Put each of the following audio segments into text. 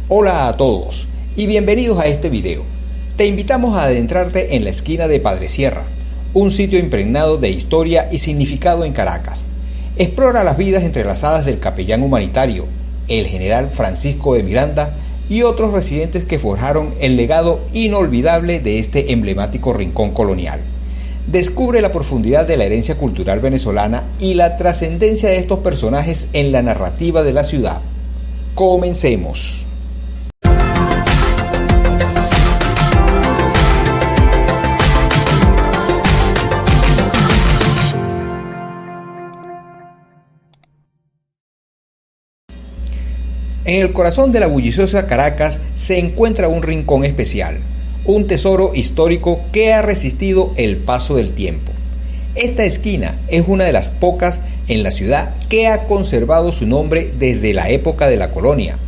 Hola a todos y bienvenidos a este video. Te invitamos a adentrarte en la esquina de Padre Sierra, un sitio impregnado de historia y significado en Caracas. Explora las vidas entrelazadas del capellán humanitario, el general Francisco de Miranda y otros residentes que forjaron el legado inolvidable de este emblemático rincón colonial. Descubre la profundidad de la herencia cultural venezolana y la trascendencia de estos personajes en la narrativa de la ciudad. Comencemos. En el corazón de la bulliciosa Caracas se encuentra un rincón especial, un tesoro histórico que ha resistido el paso del tiempo. Esta esquina es una de las pocas en la ciudad que ha conservado su nombre desde la época de la colonia.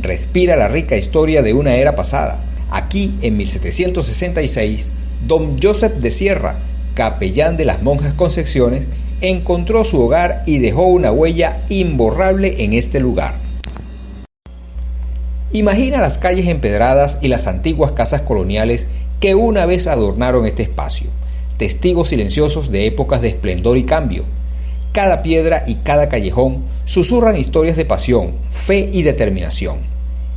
Respira la rica historia de una era pasada. Aquí, en 1766, don Joseph de Sierra, capellán de las monjas Concepciones, encontró su hogar y dejó una huella imborrable en este lugar. Imagina las calles empedradas y las antiguas casas coloniales que una vez adornaron este espacio, testigos silenciosos de épocas de esplendor y cambio. Cada piedra y cada callejón susurran historias de pasión, fe y determinación.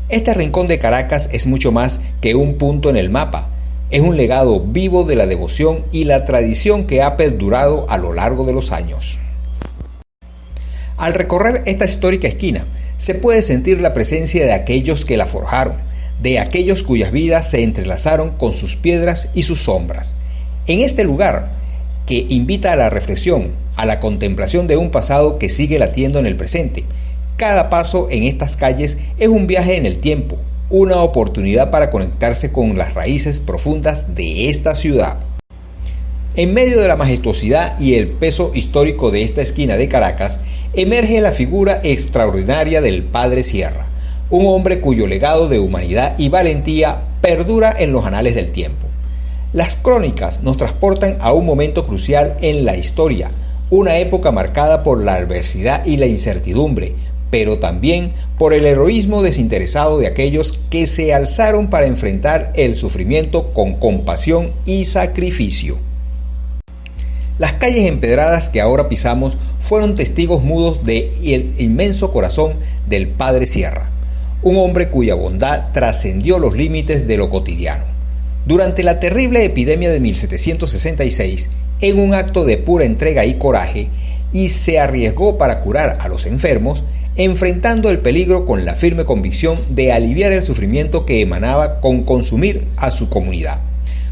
Este rincón de Caracas es mucho más que un punto en el mapa. Es un legado vivo de la devoción y la tradición que ha perdurado a lo largo de los años. Al recorrer esta histórica esquina, se puede sentir la presencia de aquellos que la forjaron, de aquellos cuyas vidas se entrelazaron con sus piedras y sus sombras. En este lugar, que invita a la reflexión, a la contemplación de un pasado que sigue latiendo en el presente, cada paso en estas calles es un viaje en el tiempo, una oportunidad para conectarse con las raíces profundas de esta ciudad. En medio de la majestuosidad y el peso histórico de esta esquina de Caracas, emerge la figura extraordinaria del Padre Sierra, un hombre cuyo legado de humanidad y valentía perdura en los anales del tiempo. Las crónicas nos transportan a un momento crucial en la historia, una época marcada por la adversidad y la incertidumbre, pero también por el heroísmo desinteresado de aquellos que se alzaron para enfrentar el sufrimiento con compasión y sacrificio. Las calles empedradas que ahora pisamos fueron testigos mudos del inmenso corazón del Padre Sierra, un hombre cuya bondad trascendió los límites de lo cotidiano. Durante la terrible epidemia de 1766, en un acto de pura entrega y coraje, y se arriesgó para curar a los enfermos, enfrentando el peligro con la firme convicción de aliviar el sufrimiento que emanaba con consumir a su comunidad.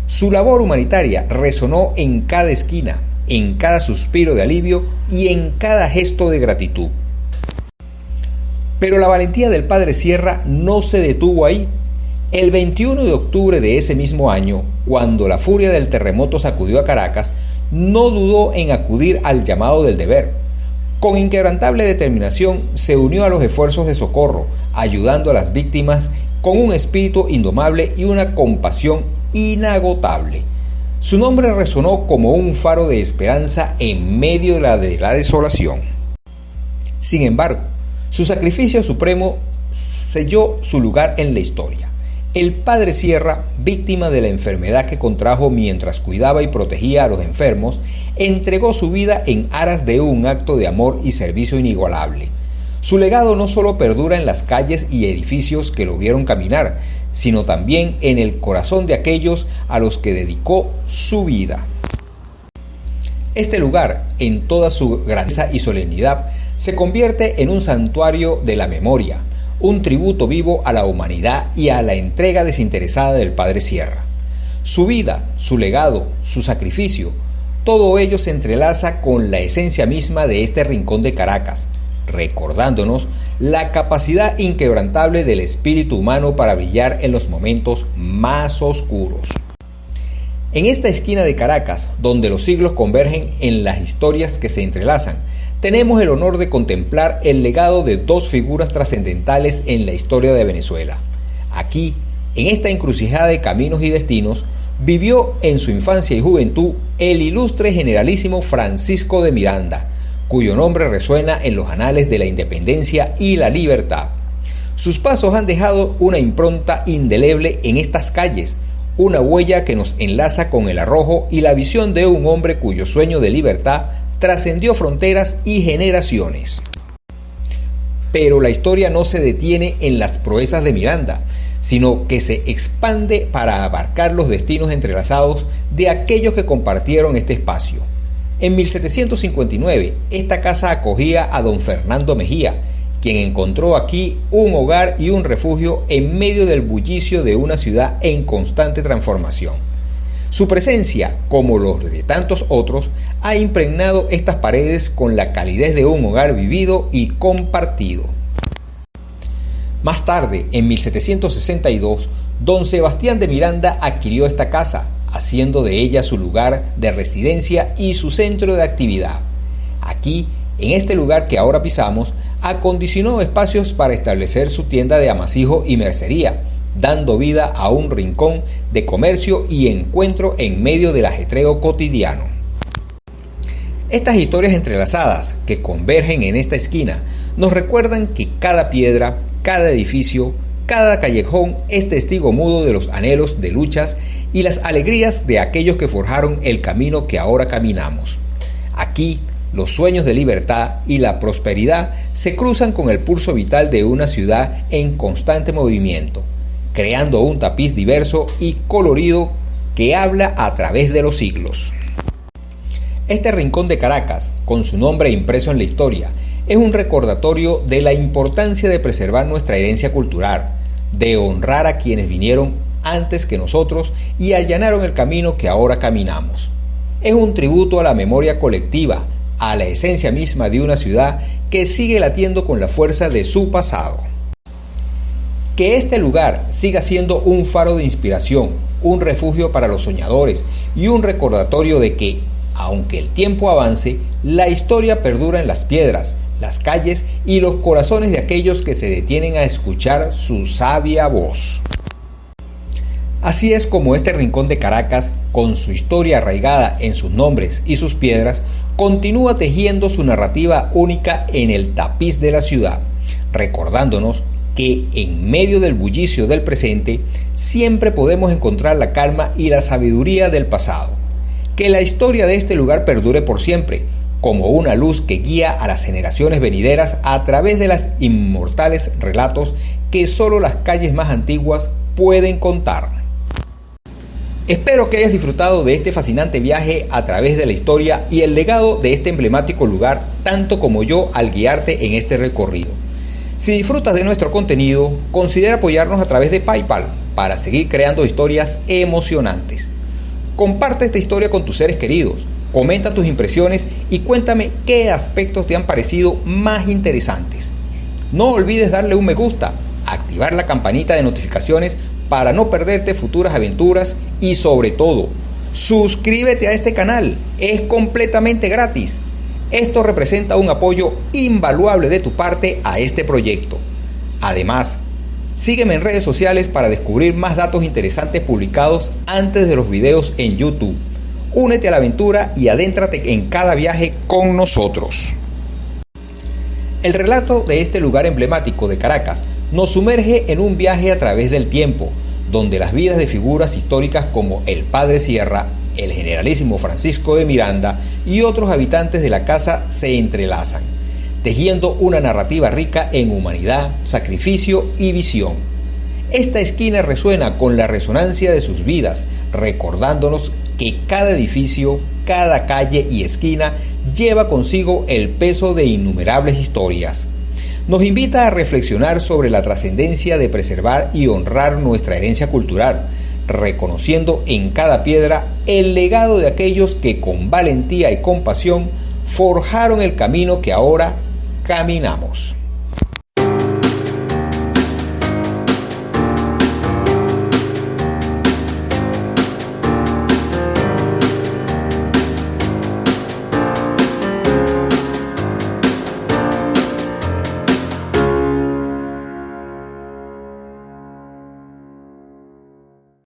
Su labor humanitaria resonó en cada esquina, en cada suspiro de alivio y en cada gesto de gratitud. Pero la valentía del Padre Sierra no se detuvo ahí. El 21 de octubre de ese mismo año, cuando la furia del terremoto sacudió a Caracas, no dudó en acudir al llamado del deber. Con inquebrantable determinación se unió a los esfuerzos de socorro, ayudando a las víctimas con un espíritu indomable y una compasión inagotable. Su nombre resonó como un faro de esperanza en medio de la desolación. Sin embargo, su sacrificio supremo selló su lugar en la historia. El Padre Sierra, víctima de la enfermedad que contrajo mientras cuidaba y protegía a los enfermos, entregó su vida en aras de un acto de amor y servicio inigualable. Su legado no solo perdura en las calles y edificios que lo vieron caminar, sino también en el corazón de aquellos a los que dedicó su vida. Este lugar, en toda su grandeza y solemnidad, se convierte en un santuario de la memoria, un tributo vivo a la humanidad y a la entrega desinteresada del Padre Sierra. Su vida, su legado, su sacrificio, todo ello se entrelaza con la esencia misma de este rincón de Caracas, recordándonos la capacidad inquebrantable del espíritu humano para brillar en los momentos más oscuros. En esta esquina de Caracas, donde los siglos convergen en las historias que se entrelazan, tenemos el honor de contemplar el legado de dos figuras trascendentales en la historia de Venezuela. Aquí, en esta encrucijada de caminos y destinos, vivió en su infancia y juventud el ilustre generalísimo Francisco de Miranda, cuyo nombre resuena en los anales de la independencia y la libertad. Sus pasos han dejado una impronta indeleble en estas calles, una huella que nos enlaza con el arrojo y la visión de un hombre cuyo sueño de libertad trascendió fronteras y generaciones. Pero la historia no se detiene en las proezas de Miranda, sino que se expande para abarcar los destinos entrelazados de aquellos que compartieron este espacio. En 1759, esta casa acogía a don Fernando Mejía, quien encontró aquí un hogar y un refugio en medio del bullicio de una ciudad en constante transformación. Su presencia, como los de tantos otros, ha impregnado estas paredes con la calidez de un hogar vivido y compartido. Más tarde, en 1762, don Sebastián de Miranda adquirió esta casa, haciendo de ella su lugar de residencia y su centro de actividad. Aquí, en este lugar que ahora pisamos, acondicionó espacios para establecer su tienda de amasijo y mercería, dando vida a un rincón de comercio y encuentro en medio del ajetreo cotidiano. Estas historias entrelazadas que convergen en esta esquina nos recuerdan que cada piedra, cada edificio, cada callejón es testigo mudo de los anhelos de luchas y las alegrías de aquellos que forjaron el camino que ahora caminamos. Aquí, los sueños de libertad y la prosperidad se cruzan con el pulso vital de una ciudad en constante movimiento, creando un tapiz diverso y colorido que habla a través de los siglos. Este rincón de Caracas, con su nombre impreso en la historia, es un recordatorio de la importancia de preservar nuestra herencia cultural, de honrar a quienes vinieron antes que nosotros y allanaron el camino que ahora caminamos. Es un tributo a la memoria colectiva, a la esencia misma de una ciudad que sigue latiendo con la fuerza de su pasado. Que este lugar siga siendo un faro de inspiración, un refugio para los soñadores y un recordatorio de que, aunque el tiempo avance, la historia perdura en las piedras, las calles y los corazones de aquellos que se detienen a escuchar su sabia voz. Así es como este rincón de Caracas, con su historia arraigada en sus nombres y sus piedras, continúa tejiendo su narrativa única en el tapiz de la ciudad, recordándonos que en medio del bullicio del presente siempre podemos encontrar la calma y la sabiduría del pasado. Que la historia de este lugar perdure por siempre, como una luz que guía a las generaciones venideras a través de los inmortales relatos que solo las calles más antiguas pueden contar. Espero que hayas disfrutado de este fascinante viaje a través de la historia y el legado de este emblemático lugar, tanto como yo al guiarte en este recorrido. Si disfrutas de nuestro contenido, considera apoyarnos a través de PayPal para seguir creando historias emocionantes. Comparte esta historia con tus seres queridos, comenta tus impresiones y cuéntame qué aspectos te han parecido más interesantes. No olvides darle un me gusta, activar la campanita de notificaciones para no perderte futuras aventuras y sobre todo, suscríbete a este canal, es completamente gratis. Esto representa un apoyo invaluable de tu parte a este proyecto. Además, sígueme en redes sociales para descubrir más datos interesantes publicados antes de los videos en YouTube. Únete a la aventura y adéntrate en cada viaje con nosotros. El relato de este lugar emblemático de Caracas nos sumerge en un viaje a través del tiempo, donde las vidas de figuras históricas como el Padre Sierra, el generalísimo Francisco de Miranda y otros habitantes de la casa se entrelazan, tejiendo una narrativa rica en humanidad, sacrificio y visión. Esta esquina resuena con la resonancia de sus vidas, recordándonos que cada edificio, cada calle y esquina lleva consigo el peso de innumerables historias. Nos invita a reflexionar sobre la trascendencia de preservar y honrar nuestra herencia cultural, reconociendo en cada piedra el legado de aquellos que con valentía y compasión forjaron el camino que ahora caminamos.